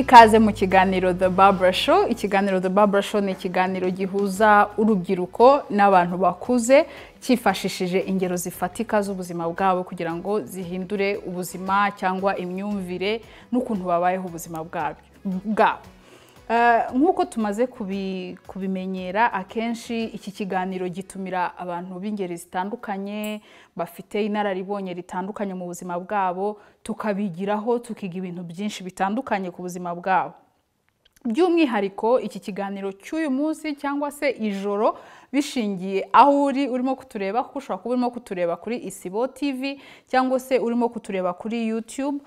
ikaze mu kiganiro The Barbara Show. Ikiganiro The Barbara Show ni ikiganiro gihuza urubyiruko n'abantu bakuze cyifashishije ingero zifatika z'ubuzima bwabo kugira ngo zihindure ubuzima cyangwa imyumvire n'ukuntu babayeho ubuzima bwabo. Nk'uko tumaze kubimenyera, akenshi iki kiganiro gitumira abantu b'ingeri zitandukanye bafite inararibonye ritandukanye mu buzima bwabo, tukabigiraho tukiga ibintu byinshi bitandukanye ku buzima bwabo. By'umwihariko iki kiganiro cy'uyu munsi cyangwa se ijoro bishingiye aho urimo kutureba, kuko ushobora kuba urimo kutureba kuri Isibo TV cyangwa se urimo kutureba kuri YouTube.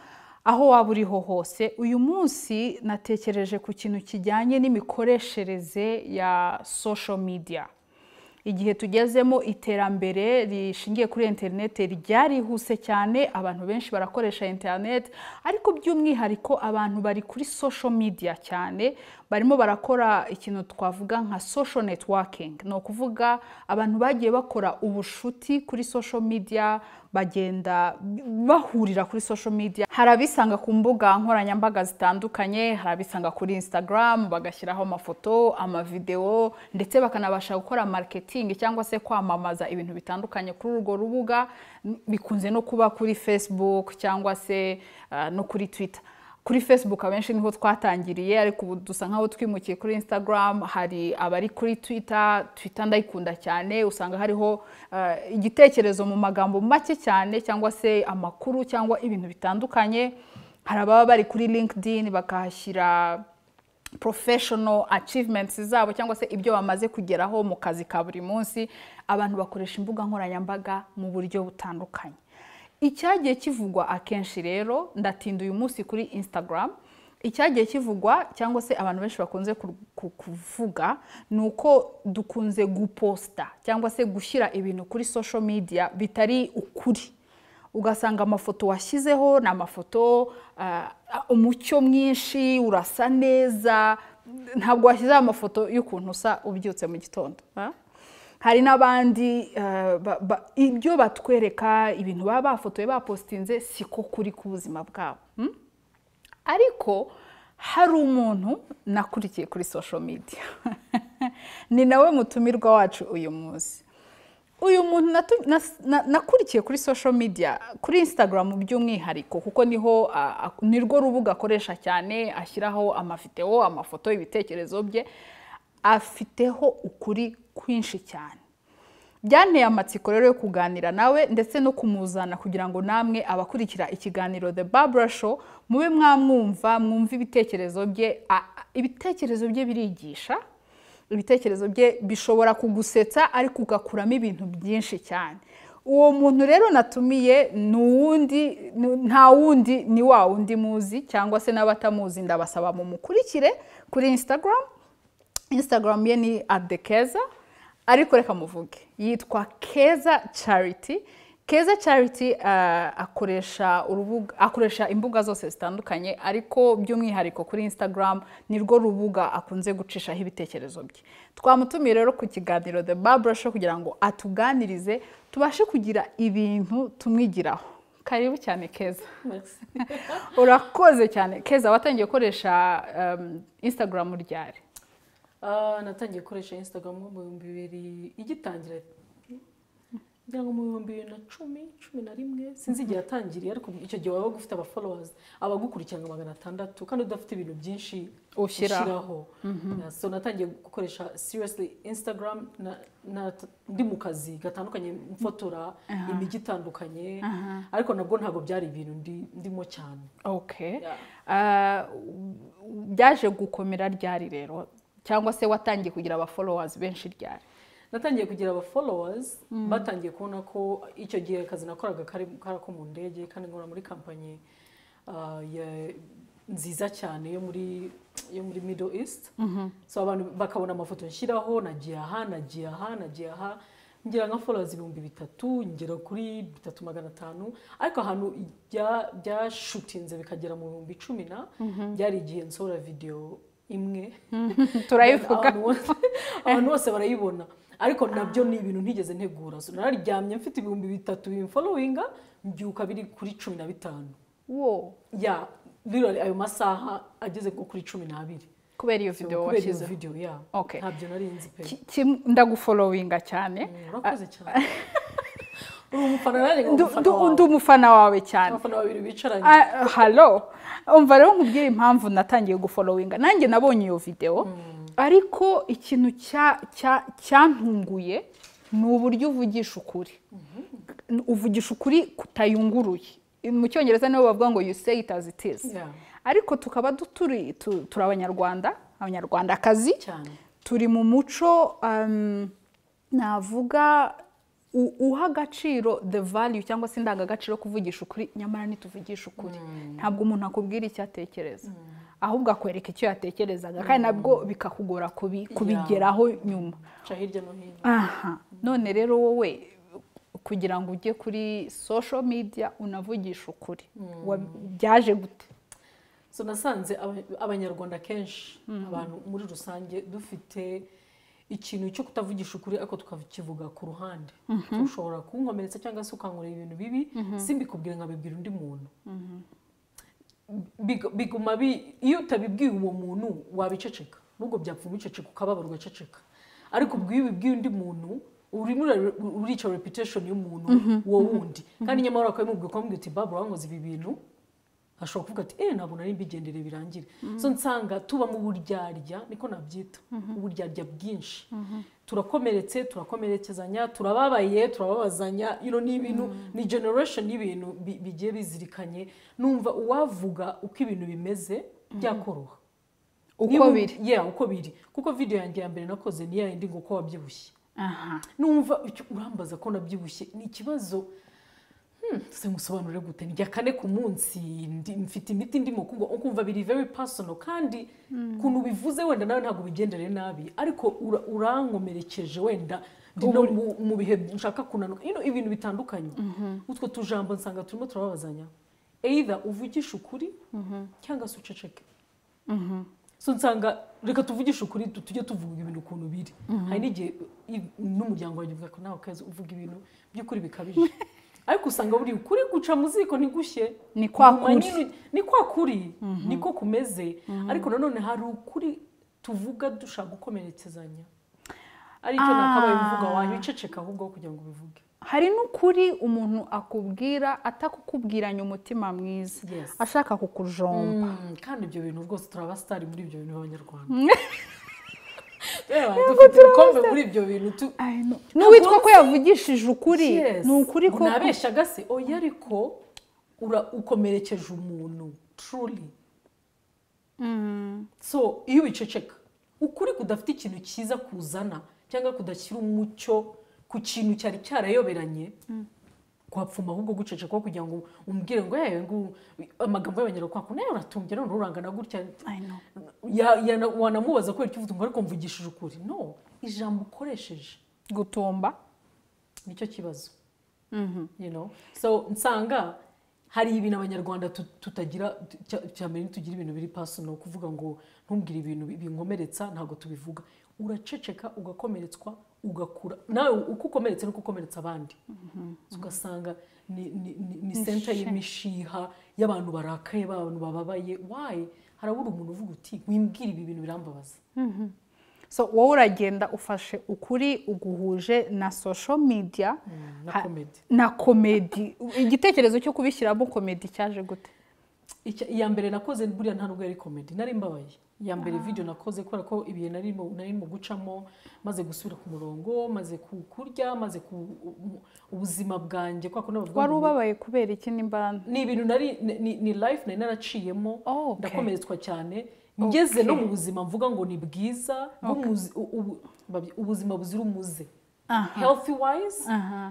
Aho waba uriho hose, uyu munsi natekereje ku kintu kijyanye n'imikoreshereze ya social media. Igihe tugezemo iterambere rishingiye kuri internet ryarihuse cyane, abantu benshi barakoresha internet, ariko by'umwihariko abantu bari kuri social media cyane, barimo barakora ikintu twavuga nka social networking. No kuvuga abantu bagiye bakora ubushuti kuri social media, bagenda bahurira kuri social media. Harabisanga ku mbuga nkoranyambaga zitandukanye, harabisanga kuri Instagram, bagashyiraho amafoto, amavideo, ndetse bakanabasha gukora marketing cyangwa se kwamamaza ibintu bitandukanye kuri urwo rubuga. Bikunze no kuba kuri Facebook cyangwa se no kuri Twitter. Kuri Facebook abenshi niho twatangiriye, ariko ubu dusa nkaho twimukiye kuri Instagram. Hari abari kuri Twitter ndayikunda cyane, usanga hariho igitekerezo mu magambo make cyane cyangwa se amakuru cyangwa ibintu bitandukanye. Hari ababa bari kuri LinkedIn bakahashyira professional achievements zabo cyangwa se ibyo bamaze kugeraho mu kazi ka buri munsi. Abantu bakoresha imbuga nkoranyambaga mu buryo butandukanye. Icyagiye kivugwa akenshi rero, ndatinda uyu munsi kuri Instagram, icyagiye kivugwa cyangwa se abantu benshi bakunze kuvuga nuko dukunze guposta cyangwa se gushyira ibintu kuri social media bitari ukuri. Ugasanga amafoto washyizeho na amafoto umucyo mwinshi, urasa neza, ntabwo washyizeho amafoto y'ukuntu usa ubyutse mu gitondo. Hari n'abandi ibyo batwereka, ibintu baba bafotoye bapostinze siko kuri ku buzima bwabo. Ariko hari umuntu nakurikiye kuri social media ni nawe mutumirwa wacu uyu munsi. Uyu muntu nakurikiye kuri social media, kuri Instagram by'umwihariko, kuko nirwo rubuga akoresha cyane, ashyiraho amavideo, amafoto, ibitekerezo bye. Afiteho ukuri kwinshi cyane. Byanteye amatsiko rero yo kuganira nawe ndetse no kumuzana kugira ngo namwe abakurikira ikiganiro The Barbara Show mube mwamwumva, mwumva ibitekerezo bye. Ibitekerezo bye birigisha, ibitekerezo bye bishobora kugusetsa ariko ugakuramo ibintu byinshi cyane. Uwo muntu rero natumiye nta wundi ni wa wundi muzi, cyangwa se n'abatamuzi ndabasaba mu mukurikire kuri Instagram ye ni @keza, ariko reka muvuge yitwa Keza Charity. Keza Charity akoresha imbuga zose zitandukanye, ariko by'umwihariko kuri Instagram nirwo rubuga akunze gucishaho ibitekerezo bye. Twamutumiye rero ku kiganiro The Barbara Show kugira ngo atuganirize, tubashe kugira ibintu tumwigiraho. Karibu cyane Keza. Merci. Urakoze cyane. Keza, watangiye gukoresha Instagram ryari? Natangiye gukoresha Instagram mu 2000 igitangira, ngira ngo mu 2011 sinzi igihe yatangiriye, ariko icyo gihe waba ufite aba followers abagukurikirana 600 kandi udafite ibintu byinshi ushyiraho. So natangiye gukoresha seriously Instagram ndi mu kazi gatandukanye, mfotora imijyi itandukanye, ariko nabwo ntabwo byari ibintu ndimo cyane. Okay. Byaje gukomera ryari rero, cyangwa se watangiye kugira aba followers benshi ryari? Natangiye kugira aba followers batangiye kubona ko icyo gihe akazi nakoraga karako mu ndege, kandi nkora muri kampanye nziza cyane yo muri Middle East. So abantu bakabona amafoto nshyiraho, nagiye aha, ngira nka followers 3000, ngera kuri 3500, ariko ahantu byashutinze bikagera mu 10,000 byari igihe nsohora video imwe turayivuga abantu bose barayibona, ariko nabyo ni ibintu ntigeze ntegura. So nararyamye mfite 3000 followinga, mbyuka biri kuri 15. Wow. Ya literally ayo masaha ageze nko kuri 12 kubera iyo video washyize video ya okay ntabyo nari nzi pe ndagufollowinga cyane urakoze cyane ndi umufana wawe cyane abafana babiri bicaranye hello umva rero nkubwira impamvu natangiye gufollowinga nanjye nabonye iyo video ariko ikintu cyantunguye ni uburyo uvugisha ukuri uvugisha ukuri kutayunguruye mu cyongereza niho bavuga ngo you say it as it is ariko tukaba turi abanyarwandakazi turi mu muco navuga uha agaciro the value cyangwa se indangagaciro kuvugisha ukuri nyamara nituvugisha ukuri ntabwo umuntu akubwira icyo atekereza ahubwo akwereka icyo yatekerezaga kandi nabwo bikakugora kubigeraho nyuma hirya no hino none rero wowe kugira ngo ujye kuri social media unavugisha ukuri byaje gute so nasanze abanyarwanda kenshi abantu muri rusange dufite ikintu cyo kutavugisha ukuri ariko tukakivuga ku ruhande ushobora kunkomeretsa cyangwa se ukankorera ibintu bibi simbikubwire nkabibwira undi muntu biguma iyo utabibwiye uwo muntu wabiceceka nubwo byapfa ubiceceka ukababara ugaceceka ariko ubwiye undi muntu urimo urica reputation y'umuntu wo wundi kandi nyamara akabimubwira ukamubwira uti Barbara wankoze ibi bintu ashobora kuvuga ati ntabwo nari mbigendere birangire so nsanga tuba mu buryarya niko nabyita uburyarya bwinshi turakomerekezanya turababazanya ni ibintu ni generation y'ibintu bigiye bizirikanye numva uwavuga uko ibintu bimeze byakoroha uko biri kuko video yanjye ya mbere nakoze ni yindi ngo ko wabyibushye numva urambaza ko nabyibushye ni ikibazo se musobanurire gute njya kane ku munsi mfite imiti ndimo kumva biri very personal kandi kuntu bivuze wenda nawe ntabwo bigendere nabi ariko urankomerekeje wenda mu bihe nshaka kunanuka ibintu bitandukanye utwo tujambo nsanga turimo turababazanya either uvugisha ukuri cyangwa se uceceke so nsanga reka tuvugisha ukuri tujye tuvuga ibintu ukuntu biri hari n'igihe n'umuryango wawe uvuga ko nawe Keza uvuga ibintu by'ukuri bikabije ariko usanga buri ukuri guca mu ziko ntigushye ni kwa kuri niko kumeze ariko nanone hari ukuri tuvuga dushaka gukomeretsanya ariko nakabaye mvuga wabiceceka ahubwo kugira ngo bivuge hari n'ukuri umuntu akubwira atakukubwiranye umutima mwiza ashaka kukujomba kandi ibyo bintu rwose turabasitari muri ibyo bintu abanyarwanda dufite urukombe muri ibyo bintu n'uwitwa ko yavugishije ukuri ni ukuri ko nabeshaga se oya ariko ukomerekeje umuntu truly so iyo ubiceceka ukuri kudafite ikintu cyiza kuzana cyangwa kudashyira umucyo ku kintu cyari cyarayoberanye kwapfuma ahubwo guceceka kugira ngo umbwire ngo amagambo y'abanyarwanda nayo uratumbye none urangana gutya wanamubaza ko icyo uvuga ariko mvugishije ukuri no ijambo ukoresheje gutumba nicyo kibazo so nsanga hari ibintu abanyarwanda tutagira cyane tugira ibintu biri personal kuvuga ngo ntumbwire ibintu binkomeretsa ntabwo tubivuga uraceceka ugakomeretswa ugakura nawe uko ukomeretse nuko ukomeretsa abandi ugasanga ni center y'imishiha y'abantu barakaye abantu bababaye why harabura umuntu uvuga uti wimbwira ibi bintu birambabaza so wowe uragenda ufashe ukuri uguhuje na social media na comedy igitekerezo cyo kubishyiramo comedy cyaje gute iya mbere nakoze buriya nta nubwo yari comedy nari mbabaye ya mbere video nakoze kubera ko ibihe nari mu gucamo maze gusubira ku murongo maze kurya maze ubuzima bwanjye kwa kuno bavuga wari ubabaye kubera iki nimbana ni ibintu ni life nari naraciyemo ndakomeretswa cyane ngeze no mu buzima mvuga ngo ni bwiza ubuzima buzira umuze healthy wise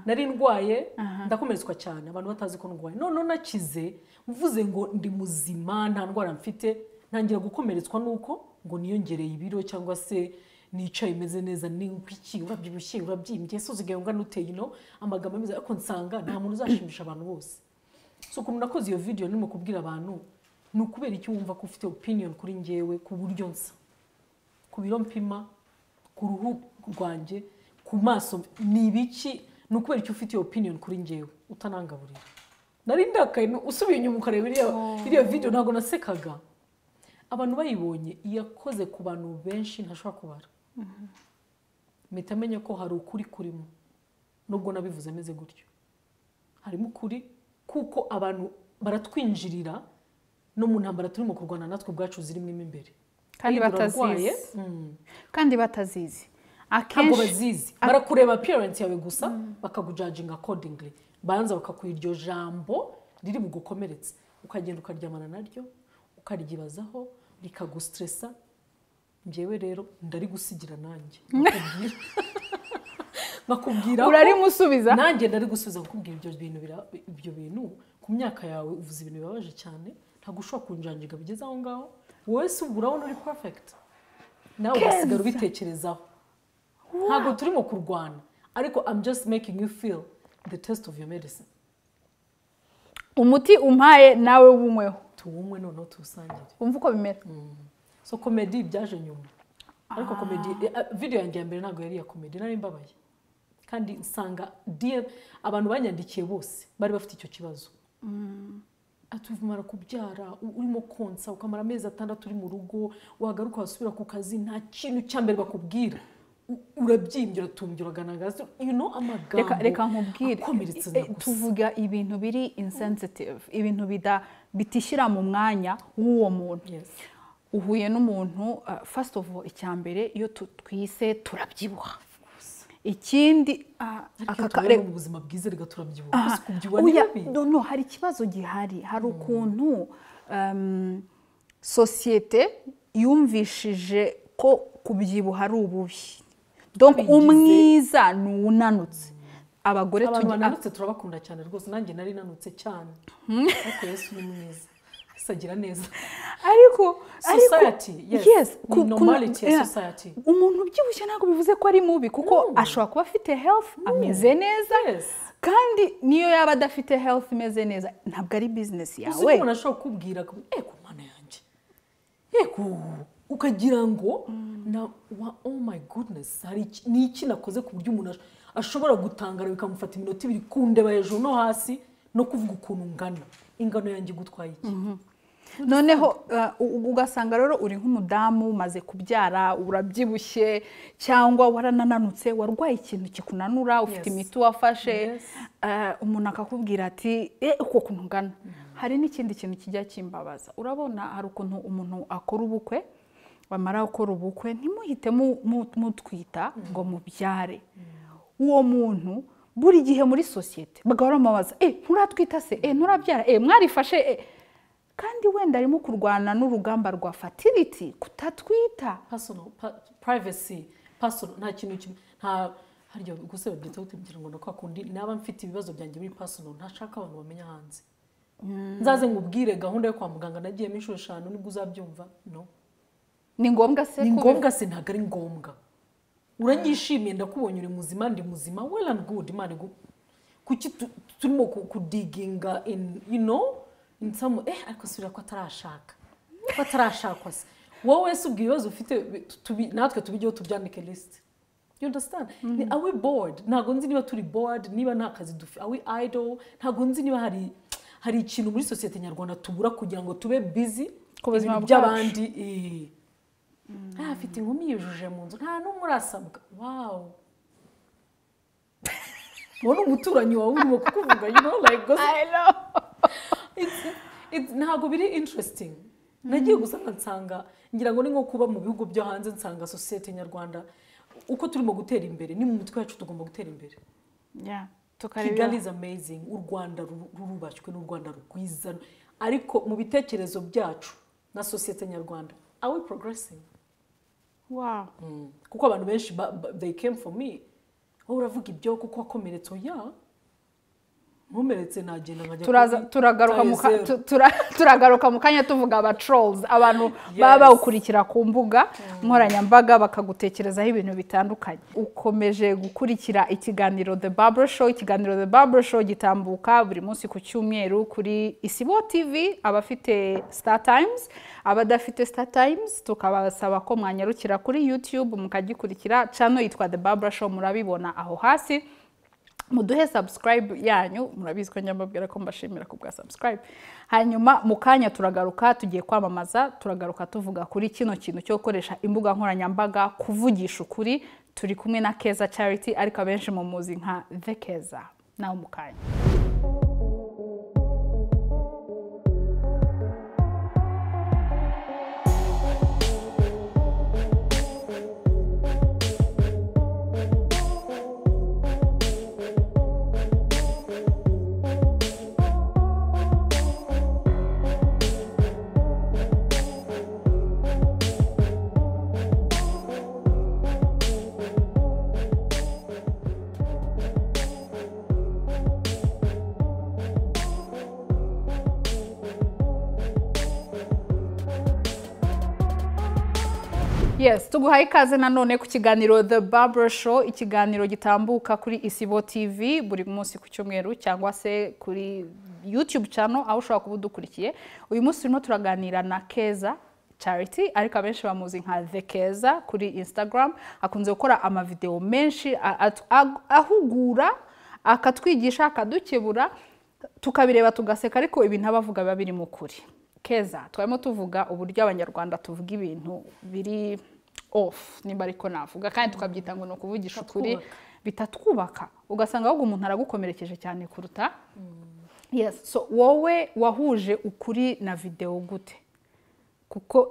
nari ndwaye ndakomeretswa cyane abantu batazi ko ndwaye none nakize mvuze ngo ndi muzima nta ndwara mfite ntangira gukomeretswa nuko ngo niyongereye ibiro cyangwa se nicaye imeze neza ni iki urabyibushye urabyimbye so zigaye ungana uteye amagambo ameze ariko nsanga nta muntu uzashimisha abantu bose so ukuntu nakoze iyo video nimo kubwira abantu ni ukubera iki wumva ko ufite opinion kuri njyewe ku buryo nsa ku biro mpima ku ruhu rwanjye ku maso ni ibiki ni ukubera iki ufite opinion kuri njyewe utanangaburira nari ndakaye usubiye inyuma ukareba iriya video ntabwo nasekaga abantu bayibonye yakoze ku bantu benshi ntashobora kubara mpita menya ko hari ukuri kurimo nubwo nabivuze ameze gutyo harimo ukuri kuko abantu baratwinjirira no mu ntambara turimo kurwana natwe ubwacu zirimo imbere kandi batazizi ntabwo bazizi barakureba appearance yawe gusa bakakujudging accordingly banza bakakuha iryo jambo riri bugukomeretse ukagenda ukaryamana naryo ukaryibazaho rikagustressa njyewe rero ndari gusigira nanjye bakubwira urarimusubiza nanjye ndari gusubiza kukubwira ibyo bintu ku myaka yawe uvuze ibintu bibabaje cyane ntabwo ushobora kunjanjiga bigeze aho ngaho wowe se urabona uri perfect nawe ugasigara ubitekerezaho ntabwo turimo kurwana ariko I'm just making you feel the taste of your medicine umuti umpaye nawe wumweho tuwumwe noneho tuwusangire umva uko bimera so comedy byaje nyuma ariko comedy video yanjye ya mbere ntabwo yari ya comedy nari mbabaye kandi nsanga abantu banyandikiye bose bari bafite icyo kibazo atuvumara kubyara urimo konsa ukamara amezi 6 uri mu rugo wagaruka wasubira ku kazi nta kintu cyambere bakubwira urabyimbye uratumbyura ganagaza amagambo reka nkubwire tuvuga ibintu biri insensitive ibintu bitishyira mu mwanya w'uwo muntu uhuye n'umuntu first of all icyambere iyo twise turabyibuha ikindi akakare mu buzima bwiza rega turabyibuha no hari ikibazo gihari hari ukuntu societe yumvishije ko kubyibuha ari ububi donc umwiza nuwunanutse abagore bananutse turabakunda cyane rwose nanjye nari nanutse cyane ariko Yesu ni mwiza asagira neza ariko society yes normality ya society umuntu ubyibushye ntabwo bivuze ko ari mubi kuko ashobora kuba afite health ameze neza kandi niyo yaba adafite health imeze neza ntabwo ari business yawe umuntu ashobora kubwira ko mana yanjye ukagira ngo oh my goodness hari iki nakoze ku buryo umuntu ashobora gutangara bikamufata iminota 2 kundeba hejuru no hasi no kuvuga ukuntu ingano yanjye gutwaye iki noneho ugasanga rero uri nk'umudamu umaze kubyara urabyibushye cyangwa waranananutse warwaye ikintu kikunanura ufite imiti wafashe umuntu akakubwira ati uko kuntu ngana hari n'ikindi kintu kijya kimbabaza urabona hari ukuntu umuntu akora ubukwe bamara gukora ubukwe ntimuhite mutwita ngo mubyare uwo muntu buri gihe muri societe bagahora bamubaza nturatwita se nturabyara mwarifashe kandi wenda arimo kurwana n'urugamba rwa fertility kutatwita personal privacy personal nta kintu kimwe nta haryo gusaba byita utimgira ngo nakwa kundi naba mfite ibibazo byanjye muri personal ntashaka abantu bamenya hanze nzaze ngubwire gahunda yo kwa muganga nagiye minshuro 5 nibwo uzabyumva no ni ngombwa se ntago ari ngombwa uranyishimiye ndakubonye uri muzima ndi muzima well and good imana kuki turimo kudiginga in some ariko sura ko atarashaka se wowe se ubwibazo ufite natwe tubijyeho tubyandike list you understand are we bored ntago nzi niba turi bored niba nta kazi dufite are we idle ntago nzi niba hari ikintu muri societe nyarwanda tubura kugira ngo tube busy ku buzima by'abandi afite inkumi yujuje mu nzu nta n'umurasabwa wow wowe umuturanyi wawe urimo kukuvuga like I know ntago biri interesting nagiye gusanga nsanga ngira ngo ni nko kuba mu bihugu byo hanze nsanga societe nyarwanda uko turimo gutera imbere ni mu mutwe wacu tugomba gutera imbere Kigali is amazing u Rwanda rurubashywe n'u Rwanda rugwiza ariko mu bitekerezo byacu na societe nyarwanda are we progressing wow kuko abantu benshi they came for me uravuga ibyo kuko wakomeretse ntumeretse nagenda nkajya turagaruka mu kanya tuvuga aba trolls abantu baba bawukurikira ku mbuga nkoranyambaga bakagutekerezaho ibintu bitandukanye ukomeje gukurikira ikiganiro The Barber Show ikiganiro The Barber Show gitambuka buri munsi ku cyumweru kuri Isibo TV abafite Star Times abadafite Star Times tukabasaba ko mwanyarukira kuri YouTube mukagikurikira channel yitwa The Barber Show murabibona aho hasi muduhe subscribe yanyu, murabizi ko nyambabwira ko mbashimira ku bwa subscribe. Hanyuma mu kanya turagaruka, tugiye kwamamaza, turagaruka tuvuga kuri kino kintu cyo gukoresha imbuga nkoranyambaga kuvugisha ukuri. Turi kumwe na Keza Charity, ariko abenshi mu muzi nka The Keza. Nawe mu kanya. Yes, tuguhaye ikaze nanone ku kiganiro The Barber Show, ikiganiro gitambuka kuri Isibo TV buri munsi ku cyumweru cyangwa se kuri YouTube channel aho ushobora kubudukurikiye. Uyu munsi turimo turaganira na Keza Charity, ariko abenshi bamuzi nka The Keza kuri Instagram. Akunze gukora ama video menshi ahugura, akatwigisha, akadukebura, tukabireba tugaseka, ariko ibintu abavuga biba biri mu kuri. Keza, twarimo tuvuga uburyo Abanyarwanda tuvuga ibintu biri off, nimba ariko navuga, kandi tukabyita ngo no kuvugisha ukuri bitatwubaka, ugasanga ahubwo umuntu aragukomerekeje cyane kuruta. Yes, so wowe wahuje ukuri na video gute? Kuko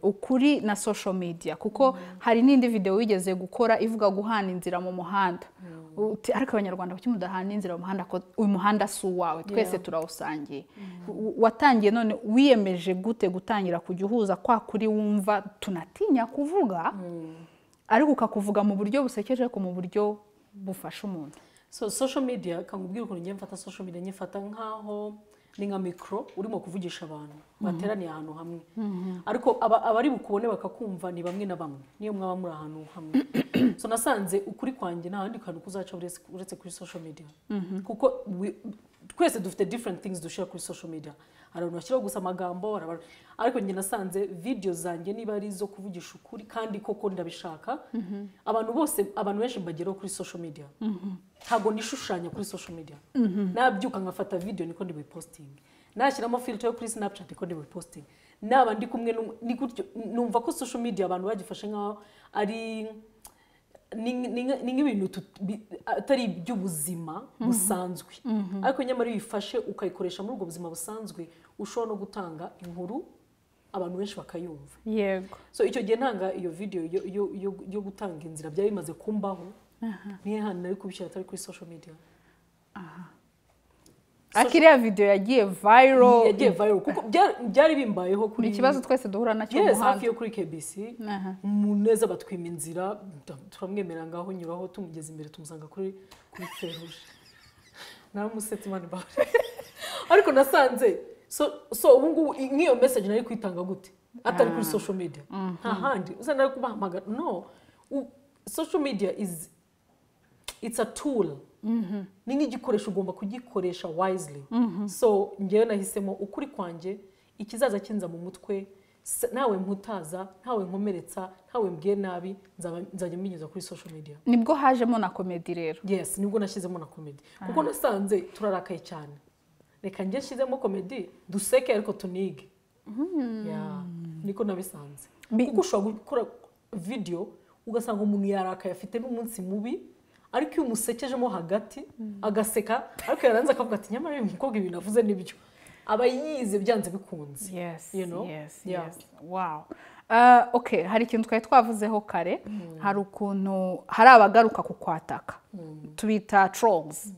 ukuri na social media, kuko hari n'indi video wigeze gukora ivuga guhana inzira mu muhanda. Ariko Abanyarwanda kuki mudahana inzira mu muhanda, ko uyu muhanda si uwawe, twese turawusangiye. Watangiye none wiyemeje gute gutangira kugihuza kwa kuri wumva tunatinya kuvuga, ariko ukakuvuga mu buryo busekeje, ko mu buryo bufasha umuntu? So social media, kangubwira ukuntu ngiye mfata social media, nyifata nkaho ni nka micro urimo kuvugisha abantu bateraniye ahantu hamwe, ariko abari bukubone bakakumva ni bamwe na bamwe, niyo mwaba muri ahantu hamwe. So nasanze ukuri kwanjye nta handi kantu kuzaca uretse kuri social media, kuko twese dufite different things dushira kuri social media. Hari abantu bashyiraho gusa amagambo, ariko njye nasanze video zanjye niba ari zo kuvugisha ukuri kandi koko ndabishaka, abantu benshi mbageraho kuri social media. Ntabwo nishushanya kuri social media, nabyuka nkafata video niko ndi posting, nashyiramo filter yo kuri Snapchat niko ndi posting, naba ndi kumwe ni gutyo. Numva ko social media abantu bagifashe nkaho ari ni nk'ibintu atari by'ubuzima busanzwe, ariko nyamara bifashe ukayikoresha muri ubwo buzima busanzwe, ushobora no gutanga inkuru abantu benshi bakayumva. Yego. So icyo gihe ntanga iyo video yo gutanga inzira byari bimaze kumbaho, nihe hano nari kubishyira atari kuri social media. Akiriya video yagiye viral, kuko byari bimbayeho kuri ikibazo twese duhura nacyo mu muhanda. Hafi yo kuri KBC, muneza batwima inzira, turamwemera ngaho nyuraho, tumugeze imbere tumusanga kuri feruje. Naramusetse mani bare. Ariko nasanze so ubu ngubu nk'iyo message nari kwitanga gute atari kuri social media? Hahandi uza nari kubahamagara. No, social media it's a tool. Ni nk'igikoresho ugomba kugikoresha wisely. So ngewe nahisemo ukuri kwanjye, ikizaza kinza mu mutwe, nawe mputaza, nawe nkomeretsa, nawe mbwiye nabi, nzajya mbinyuza kuri social media. Nibwo hajemo na comedy rero. Yes, nibwo nashyizemo na comedy, kuko nasanze turarakaye cyane. Reka njye nshyizemo comedy, duseke ariko tunige. Niko nabisanze. Kuko ushobora gukora video ugasanga umuntu yarakaye afite n'umunsi mubi, ariko iyo umusekejemo hagati agaseka, ariko yaranze akavuga ati nyamara uyu mukobwa ibintu avuze nibyo, aba yize byanze bikunze. Yes, you know? Yes. Wow. Okay, hari ikintu twari twavuzeho kare, hari ukuntu hari abagaruka kukwataka, tubita trolls.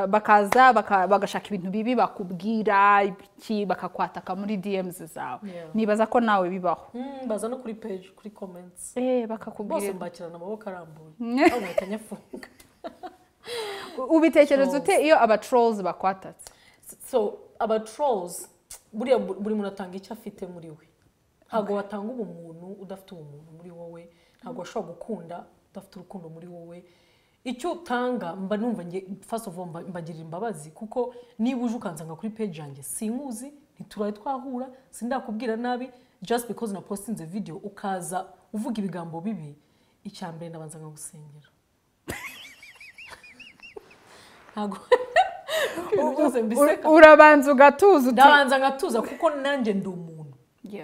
Bakaza bagashaka ibintu bibi bakubwira iki, bakakwataka muri DMs zawe. Nibaza ko nawe bibaho. Baza no kuri page, kuri comments. Bakakubwira. Bose mbakirana amaboko arambuye. Aho natanyafunga. Ubitekereza ute iyo aba trolls bakwatatse? So aba trolls buri muntu atanga icyo afite muri we. Ntabwo watanga ubumuntu udafite ubumuntu muri wowe, ntabwo washobora gukunda udafite urukundo muri wowe. Icyo utanga mba numva nge first of all mbagirira imbabazi, kuko niba uje ukansanga kuri page yanjye sinkuzi, ntituraye twahura, sindakubwira nabi, just because na postinze video ukaza uvuga ibigambo bibi, icyambere ndabanza ngagusengera. ntago byose mbiseka urabanza ugatuza ndabanza ngatuza kuko nanjye ndi umuntu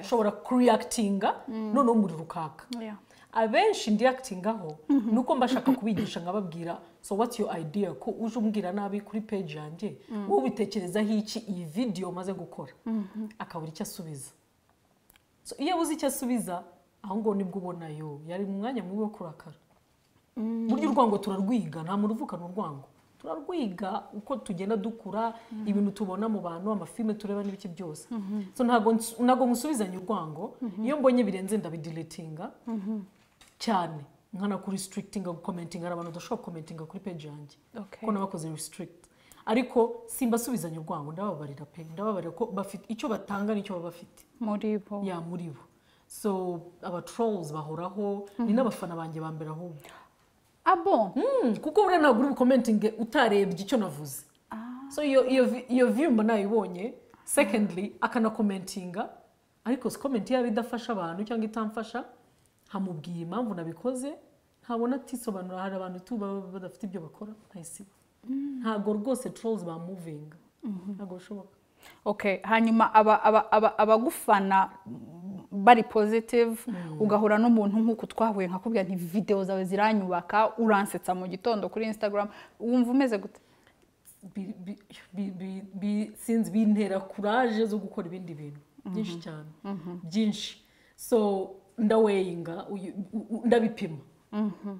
ushobora kureactinga none umuriro ukaka abenshi ndiactingaho nuko mbashaka kubigisha nkababwira so what's your idea ko uje umbwira nabi kuri page yanjye wowe ubitekerezaho iki iyi video maze gukora akabura icyo asubiza so iyo abuze icyo asubiza aho ngo nibwo ubona yo yari mu mwanya mubi wo kurakara buryo urwango turarwiga nta muntu uvukana urwango turarwiga uko tugenda dukura ibintu tubona mu bantu amafilme tureba n'ibiki byose so ntago musubizanya urwango iyo mbonye birenze ndabideletinga cyane nkana kuri restrictinga gukomentinga abantu badashobora commentinga kuri page yanjye ko nabakoze restrict ariko simbasubizanya urwango ndababarira pe ndababarira ko bafite icyo batanga n'icyo baba bafite muri bo muri bo so aba trolls bahoraho ni n'abafana banjye bambera ahubwo abo kuko buriya ntabwo uri bukomentinge utarebye icyo navuze so iyo view mba nayibonye secondly akanakomentinga ariko si comment yaba idafasha abantu cyangwa itamfasha hamubwiye impamvu nabikoze ntabona atisobanura hari abantu badafite ibyo bakora ntayisiba ntabwo rwose trolls ba moving ntabwo bishoboka hanyuma abagufana bari positive ugahura n'umuntu nk'uko twahuye nkakubwira nti video zawe ziranyubaka uransetsa mu gitondo kuri Instagram wumva umeze gute sinzi bintera courage zo gukora ibindi bintu byinshi cyane byinshi so ndaweyinga ndabipima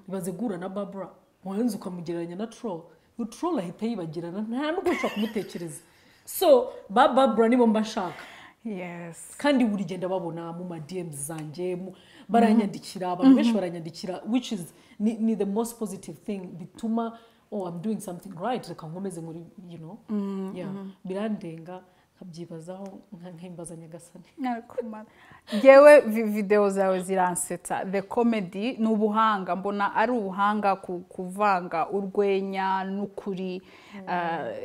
ibaze gura na Barbara wanze ukamugereranya na troll troll ahita yibagirana nta nubwo ushobora kumutekereza so Barbara nibo mbashaka kandi buri genda babona mu ma DMs zanjye baranyandikira abantu benshi baranyandikira which is ni the most positive thing bituma I'm doing something right reka nkomeze muri birandenga nkabyibazaho nkimbaza nyagasani jewe video zawe ziransetsa the comedy n'ubuhanga mbona ari ubuhanga kuvanga urwenya n'ukuri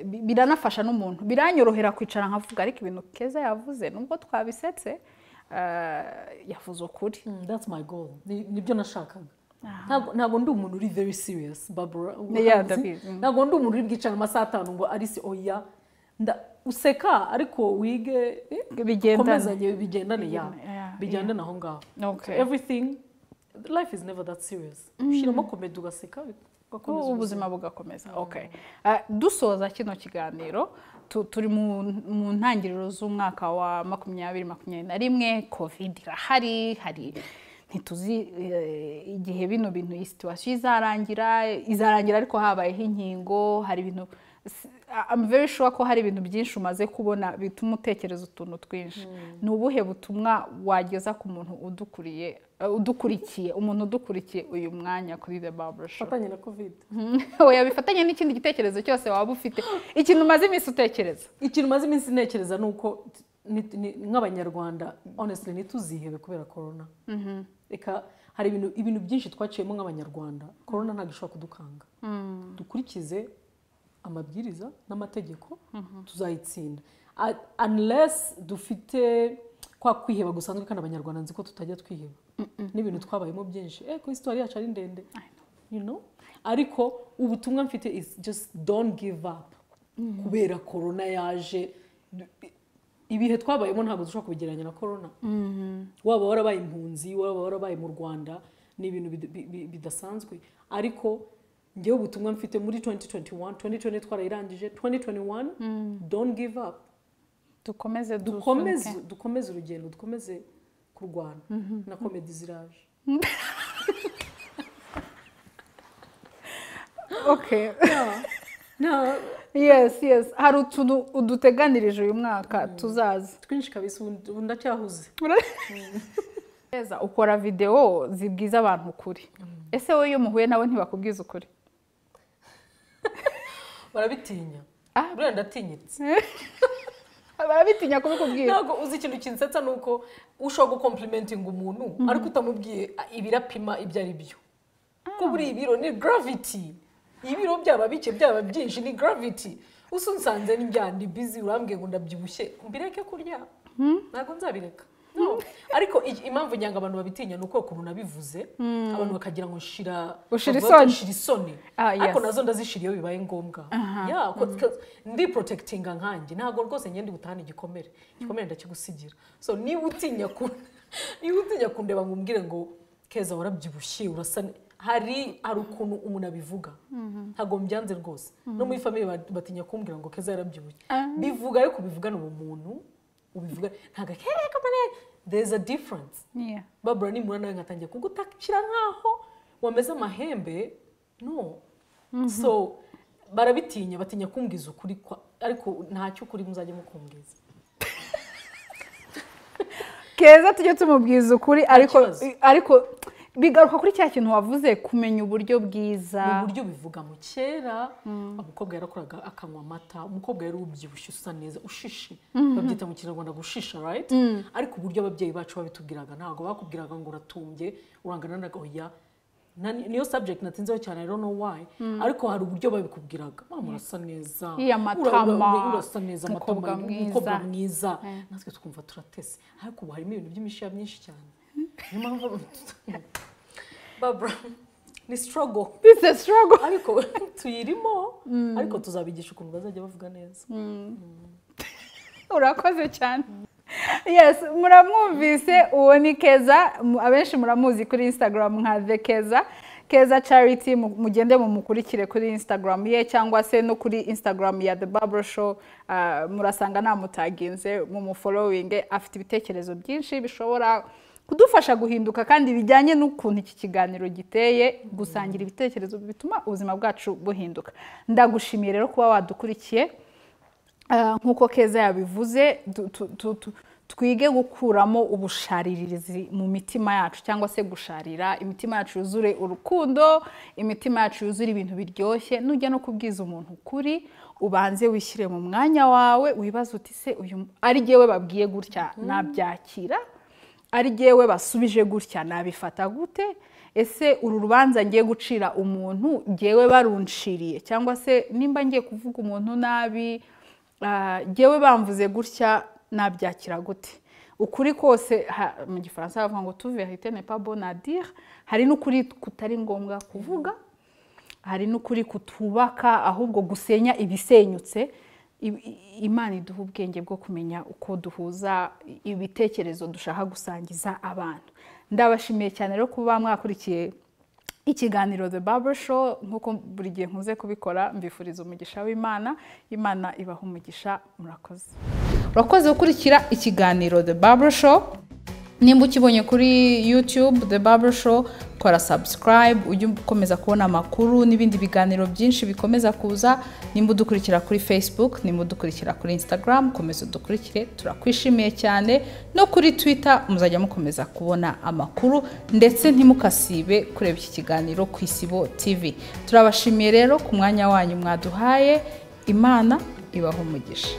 biranafasha n'umuntu biranyorohera kwicara nkavuga ariko ibintu Keza yavuze nubwo twabisetse yavuze ukuri that's my goal nibyo nashakaga ntabwo ndi umuntu uri very serious Barbara ntabwo ndi umuntu uri bwicara amasaha 5 ngo ari si oya useka ariko wige bigendane aho ngaho everything life is never that serious ushiramo komedi ugaseka ubuzima bugakomeza dusoza kino kiganiro turi mu ntangiriro z'umwaka wa 2021 covid irahari ntituzi igihe bino bintu iyi situation izarangira ariko habayeho inkingo hari ibintu I'm very sure ko hari ibintu byinshi umaze kubona bituma utekereza utuntu twinshi ni ubuhe butumwa wageza ku muntu udukurikiye umuntu udukurikiye uyu mwanya kuri The Barber Show fatanye na covid oya bifatanye n'ikindi gitekerezo cyose waba ufite ikintu umaze iminsi utekereza ntekereza nuko nk'abanyarwanda honestly nituzihebe kubera corona reka hari ibintu byinshi twaciyemo nk'abanyarwanda corona ntabwo ishobora kudukanga dukurikize amabwiriza n'amategeko tuzayitsinda unless dufite kwa kwiheba gusanzwe kandi abanyarwanda nzi ko tutajya twiheba n'ibintu twabayemo byinshi ko histoire yacu ari ndende ariko ubutumwa mfite is just don't give up kubera corona yaje ibihe twabayemo ntabwo dushobora kubigereranya na corona waba warabaye impunzi waba warabaye mu Rwanda ni ibintu bidasanzwe ariko ngewe ubutumwa mfite muri 2020 twarayirangije 2021 don't give up dukomeze urugendo dukomeze kurwana na komedi ziraje yes hari utuntu uduteganirije uyu mwaka tuzaza twinshi kabisa ndacyahuze Keza ukora video zibwiza abantu ukuri ese wowe iyo muhuye nawe ntibakubwiza ukuri barabitinya buriya ndatinyitse barabitinya kubikubwira ntabwo uzi ikintu kinsetsa nuko ushobora gukomplimentinga umuntu ariko utamubwiye ibirapima ibyo ari byo ko buri ibiro ni gravity ibiro byaba bike byaba byinshi ni gravity usunsanze n'imbyandi busy urambwiye ngo ndabyibushye mbireke kurya ntabwo nzabireka ariko impamvu nyanga abantu babitinya nuko ukuntu nabivuze abantu bakagira ngo shira isoni ariko nazo ndazishira iyo bibaye ngombwa ndi protecting nkanjye ntago rwose ngende gutahana igikomere ndakigusigira so niba utinya kundeba ngo umbwire ngo Keza warabyibushye urasa hari ukuntu umuntu abivuga ntago mbyanze rwose no muri family batinya kumbwira ngo Keza yarabyibushye bivuga ariko bivugana umuntu ubivuga ntago there's a difference Barbara ni murana nawe ngatangiye kugutakira nkaho wameze amahembe no so batinya kumbwiza ukuri ariko ntacyo ukuri muzajye mukumbwiza Keza tujye tumubwiza ukuri ariko bigaruka kuri cya kintu wavuze kumenya uburyo bwiza uburyo bivuga mu kera umukobwa yarakoraga akanywa amata umukobwa yari ubyibushye usa neza ushishe babyita mu Kinyarwanda gushisha right ariko uburyo ababyeyi bacu babitubwiraga ntago bakubwiraga ngo uratumbye urangana na oya niyo subject natinzeho cyane I don't know why ariko hari uburyo babikubwiraga mama urasa neza urasa neza umukobwa mwiza natwe tukumva turatese ariko ubu harimo ibintu by'imishiya myinshi cyane Barbara ni struggle it's a struggle ariko tuyirimo ariko tuzabigisha ukuntu bazajya bavuga neza urakoze cyane yes muramwumvise uwo ni Keza abenshi muramuzi kuri Instagram nka The Keza Charity mugende mukurikire kuri Instagram ye cyangwa se no kuri Instagram ya The Barbara Show murasanga namutaginze mu following afite ibitekerezo byinshi bishobora kudufasha guhinduka kandi bijyanye n'ukuntu iki kiganiro giteye gusangira ibitekerezo bituma ubuzima bwacu buhinduka ndagushimiye rero kuba wadukurikiye nkuko Keza yabivuze twige gukuramo ubusharirizi mu mitima yacu cyangwa se gusharira imitima yacu yuzure urukundo imitima yacu yuzure ibintu biryoshye nujya no kubwiza umuntu ukuri ubanze wishyire mu mwanya wawe wibaza uti se uyu ari jewe babwiye gutya nabyakira ari jewe basubije gutya nabifata gute ese uru rubanza ngiye gucira umuntu jewe barunshiriye cyangwa se nimba ngiye kuvuga umuntu nabi jewe bamvuze gutya nabyakira gute ukuri kose mu gifaransa bavuga ngo tout vérité n'est pas bonne à dire hari n'ukuri kutari ngombwa kuvuga hari n'ukuri kutubaka ahubwo gusenya ibisenyutse Imana iduha ubwenge bwo kumenya uko duhuza ibitekerezo dushaka gusangiza abantu ndabashimiye cyane rero kuba mwakurikiye ikiganiro The Barbara Show nkuko buri gihe nkuze kubikora mbifuriza umugisha w'Imana Imana ibaha umugisha urakoze gukurikira ikiganiro The Barbara Show nimba ukibonye kuri YouTube The Barbara Show kora subscribe ujye ukomeza kubona amakuru n'ibindi biganiro byinshi bikomeza kuza nimba udukurikira kuri Facebook nimba udukurikira kuri Instagram komeza udukurikire turakwishimiye cyane no kuri Twitter muzajya mukomeza kubona amakuru ndetse ntimukasibe kureba iki kiganiro ku Isibo TV turabashimiye rero ku mwanya wanyu mwaduhaye Imana ibaho umugisha